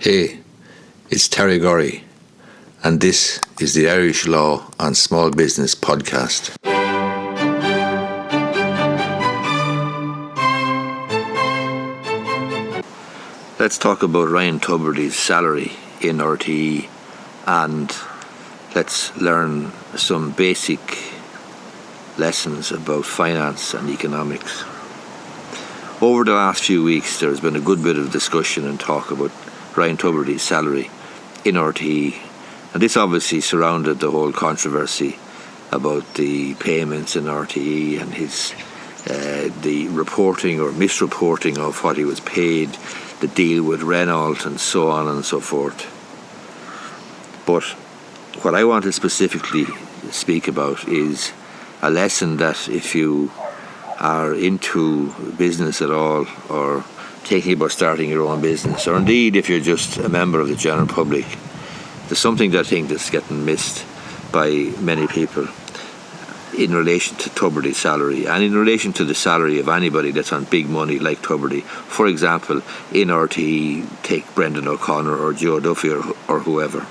Hey, it's Terry Gorry, and this is the Irish Law and Small Business podcast. Let's talk about Ryan Tubridy's salary in RTE, and let's learn some basic lessons about finance and economics. Over the last few weeks, there's been a good bit of discussion and talk about Ryan Tubridy's salary in RTE, and this obviously surrounded the whole controversy about the payments in RTE and his the reporting or misreporting of what he was paid, the deal with Renault and so on and so forth. But what I want to specifically speak about is a lesson that if you are into business at all, or thinking about starting your own business, or indeed if you're just a member of the general public, there's something that I think that's getting missed by many people in relation to Tubridy's salary and in relation to the salary of anybody that's on big money like Tubridy. For example, in RTE, take Brendan O'Connor or Joe Duffy or whoever.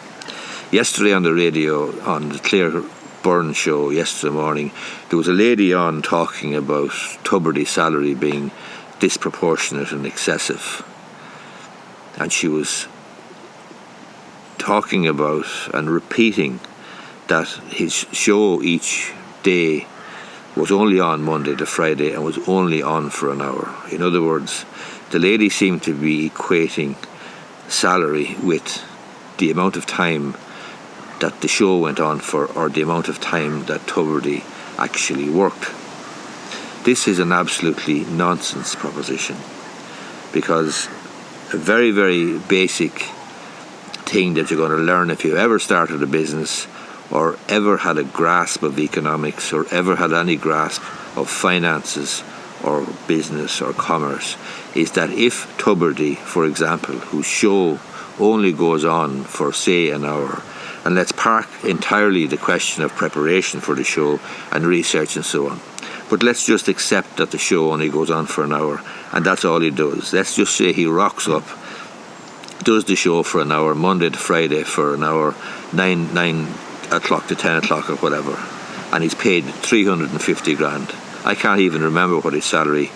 Yesterday on the radio, on the Claire Byrne show yesterday morning, there was a lady on talking about Tubridy's salary being disproportionate and excessive, and she was talking about and repeating that his show each day was only on Monday to Friday and was only on for an hour. In other words, the lady seemed to be equating salary with the amount of time that the show went on for, or the amount of time that Tubridy actually worked. This is an absolutely nonsense proposition, because a very, very basic thing that you're going to learn if you ever started a business or ever had a grasp of economics or ever had any grasp of finances or business or commerce is that if Tubridy, for example, whose show only goes on for, say, an hour, and let's park entirely the question of preparation for the show and research and so on, but let's just accept that the show only goes on for an hour and that's all he does. Let's just say he rocks up, does the show for an hour, Monday to Friday for an hour, 9 o'clock to 10 o'clock or whatever, and he's paid 350 grand. I can't even remember what his salary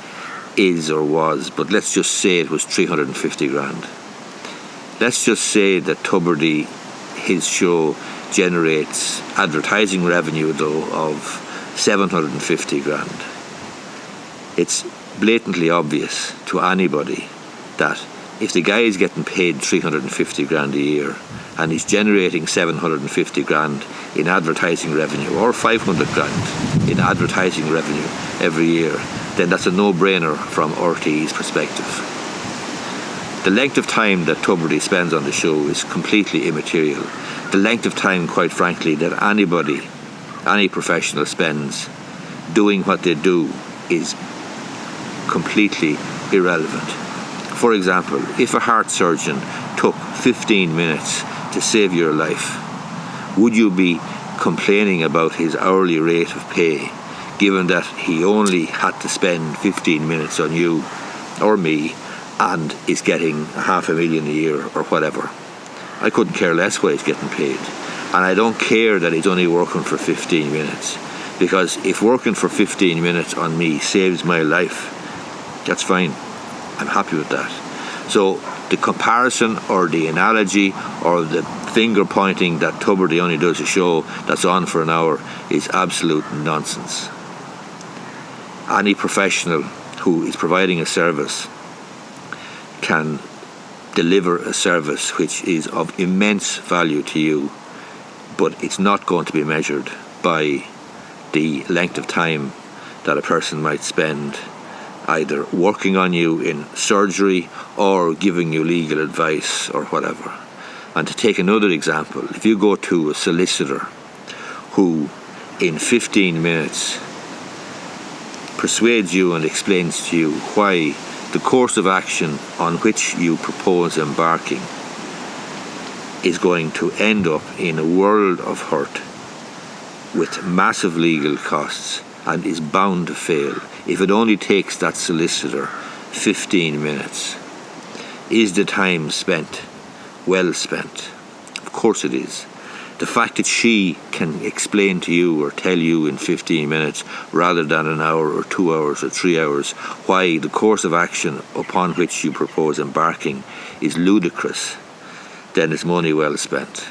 is or was, but let's just say it was 350 grand. Let's just say that Tubridy, his show, generates advertising revenue though of 750 grand. It's blatantly obvious to anybody that if the guy is getting paid 350 grand a year and he's generating 750 grand in advertising revenue, or 500 grand in advertising revenue every year, then that's a no-brainer from RTE's perspective. The length of time that Tubridy spends on the show is completely immaterial. The length of time, quite frankly, that anybody, any professional spends doing what they do is completely irrelevant. For example, if a heart surgeon took 15 minutes to save your life, would you be complaining about his hourly rate of pay, given that he only had to spend 15 minutes on you or me and is getting $500,000 a year or whatever? I couldn't care less what he's getting paid. And I don't care that he's only working for 15 minutes. Because if working for 15 minutes on me saves my life, that's fine. I'm happy with that. So the comparison or the analogy or the finger pointing that Tubridy only does a show that's on for an hour is absolute nonsense. Any professional who is providing a service can deliver a service which is of immense value to you, but it's not going to be measured by the length of time that a person might spend either working on you in surgery or giving you legal advice or whatever. And to take another example, if you go to a solicitor who in 15 minutes persuades you and explains to you why the course of action on which you propose embarking is going to end up in a world of hurt with massive legal costs and is bound to fail if it only takes that solicitor 15 minutes, is the time spent well spent. Of course it is. The fact that she can explain to you or tell you in 15 minutes rather than an hour or 2 hours or 3 hours why the course of action upon which you propose embarking is ludicrous, then it's money well spent.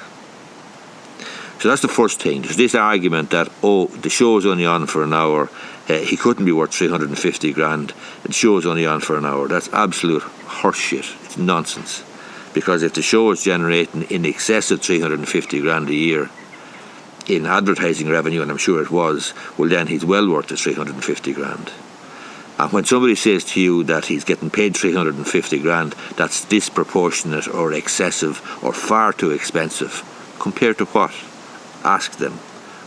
So that's the first thing. There's this argument that, the show's only on for an hour, he couldn't be worth 350 grand, the show's only on for an hour. That's absolute horseshit. It's nonsense. Because if the show is generating in excess of 350 grand a year in advertising revenue, and I'm sure it was, well then he's well worth the 350 grand. And when somebody says to you that he's getting paid 350 grand, that's disproportionate or excessive or far too expensive. Compared to what? Ask them.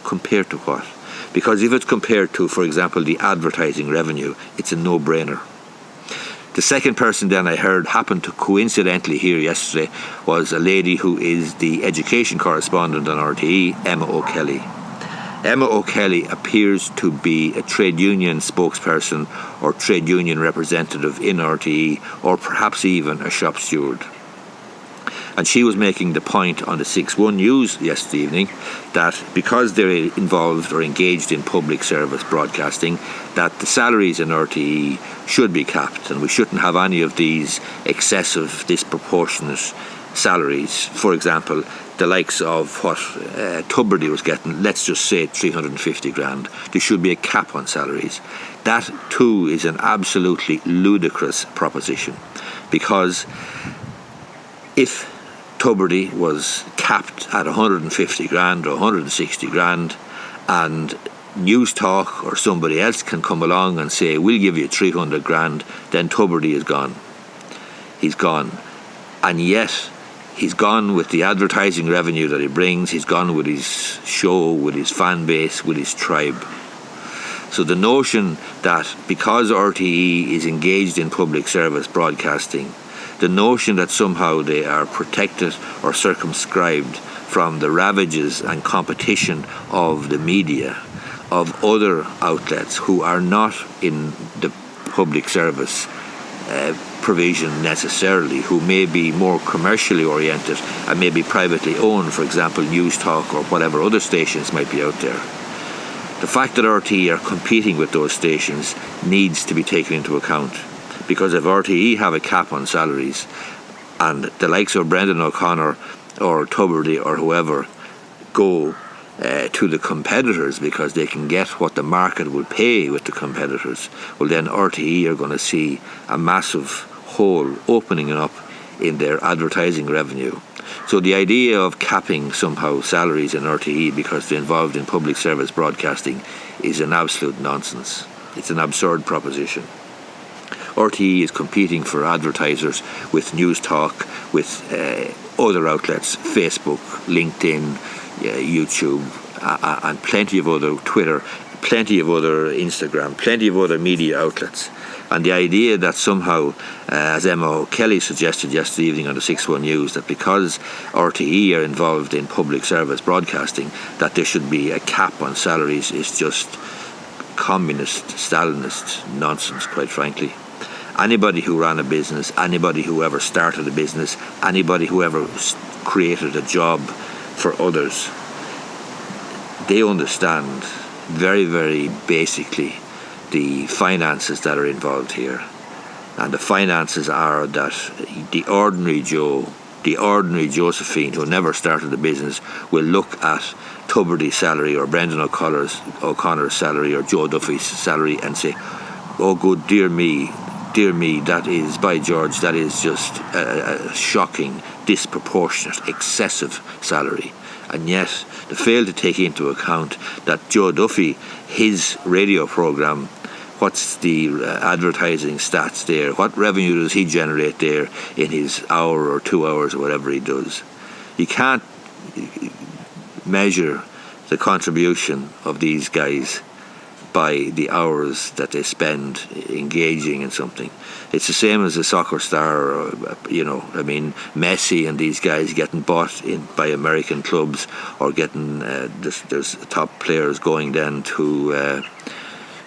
Compared to what? Because if it's compared to, for example, the advertising revenue, it's a no-brainer. The second person then I heard happened to coincidentally here yesterday was a lady who is the education correspondent on RTE, Emma O'Kelly. Emma O'Kelly appears to be a trade union spokesperson or trade union representative in RTE, or perhaps even a shop steward. And she was making the point on the 6-1 News yesterday evening that because they're involved or engaged in public service broadcasting, that the salaries in RTE should be capped and we shouldn't have any of these excessive, disproportionate salaries. For example, the likes of what Tubridy was getting, let's just say 350 grand. There should be a cap on salaries. That too is an absolutely ludicrous proposition, because if Tubridy was capped at 150 grand or 160 grand and News Talk or somebody else can come along and say we'll give you 300 grand, then Tubridy is gone. He's gone. And yet he's gone with the advertising revenue that he brings. He's gone with his show, with his fan base, with his tribe. So the notion that because RTE is engaged in public service broadcasting, the notion that somehow they are protected or circumscribed from the ravages and competition of the media, of other outlets who are not in the public service provision necessarily, who may be more commercially oriented and may be privately owned, for example News Talk or whatever other stations might be out there. The fact that RTE are competing with those stations needs to be taken into account. Because if RTE have a cap on salaries and the likes of Brendan O'Connor or Tubridy or whoever go to the competitors because they can get what the market will pay with the competitors, well then RTE are going to see a massive hole opening up in their advertising revenue. So the idea of capping somehow salaries in RTE because they're involved in public service broadcasting is an absolute nonsense. It's an absurd proposition. RTE is competing for advertisers with News Talk, with other outlets, Facebook, LinkedIn, YouTube, and plenty of other, Twitter, plenty of other Instagram, plenty of other media outlets. And the idea that somehow, as Emma O'Kelly suggested yesterday evening on the 6-1 News, that because RTE are involved in public service broadcasting, that there should be a cap on salaries is just communist, Stalinist nonsense, quite frankly. Anybody who ran a business, anybody who ever started a business, anybody who ever created a job for others, they understand very, very basically the finances that are involved here. And the finances are that the ordinary Joe, the ordinary Josephine who never started a business will look at Tubridy's salary or Brendan O'Connor's salary or Joe Duffy's salary and say, oh good, dear me, that is, by George, that is just a shocking, disproportionate, excessive salary. And yet they fail to take into account that Joe Duffy, his radio programme, what's the advertising stats there? What revenue does he generate there in his hour or 2 hours or whatever he does? You can't measure the contribution of these guys by the hours that they spend engaging in something. It's the same as a soccer star, Messi and these guys getting bought in by American clubs, or getting there's top players going then to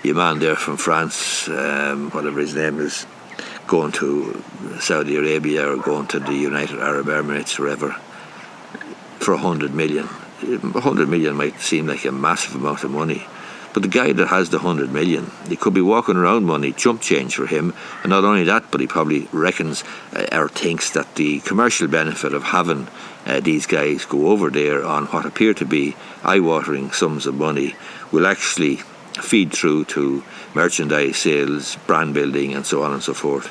your man there from France, whatever his name is, going to Saudi Arabia or going to the United Arab Emirates, wherever, for 100 million. 100 million might seem like a massive amount of money, but the guy that has the 100 million, he could be walking around money, chump change for him. And not only that, but he probably reckons or thinks that the commercial benefit of having these guys go over there on what appear to be eye-watering sums of money will actually feed through to merchandise sales, brand building, and so on and so forth.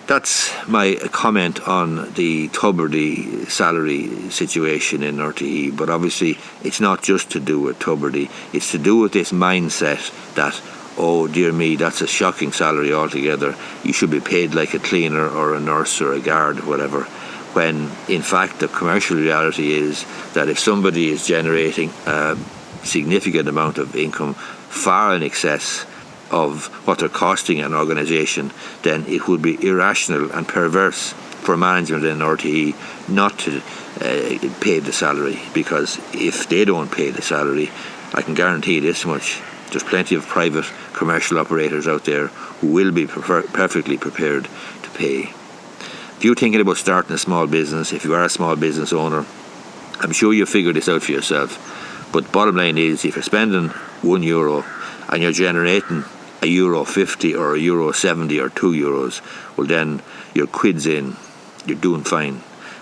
That's my comment on the Tubridy salary situation in RTE. But obviously it's not just to do with Tubridy, it's to do with this mindset that, oh dear me, that's a shocking salary altogether, you should be paid like a cleaner or a nurse or a guard or whatever, when in fact the commercial reality is that if somebody is generating a significant amount of income far in excess of what they're costing an organisation, then it would be irrational and perverse for management in RTE not to pay the salary, because if they don't pay the salary, I can guarantee this much: there's plenty of private commercial operators out there who will be perfectly prepared to pay. If you're thinking about starting a small business, if you are a small business owner, I'm sure you'll figure this out for yourself. But bottom line is, if you're spending €1 and you're generating €1.50 or €1.70 or €2, well then your quid's in, you're doing fine.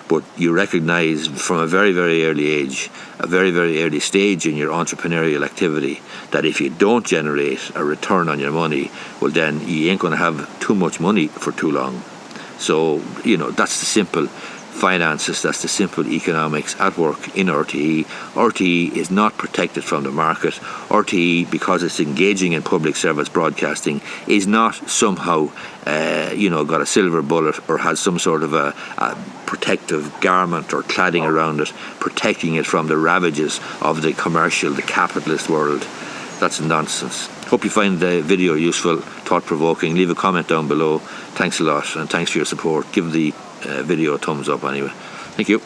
But you recognise from a very, very early age, a very, very early stage in your entrepreneurial activity, that if you don't generate a return on your money, well then you ain't going to have too much money for too long. So, that's the simple finances, that's the simple economics at work in RTE. RTE is not protected from the market. RTE, because it's engaging in public service broadcasting, is not somehow got a silver bullet or has some sort of a protective garment or cladding around it, protecting it from the ravages of the commercial, the capitalist world. That's nonsense. Hope you find the video useful, thought-provoking. Leave a comment down below. Thanks a lot, and thanks for your support. Give the video a thumbs up anyway. Thank you.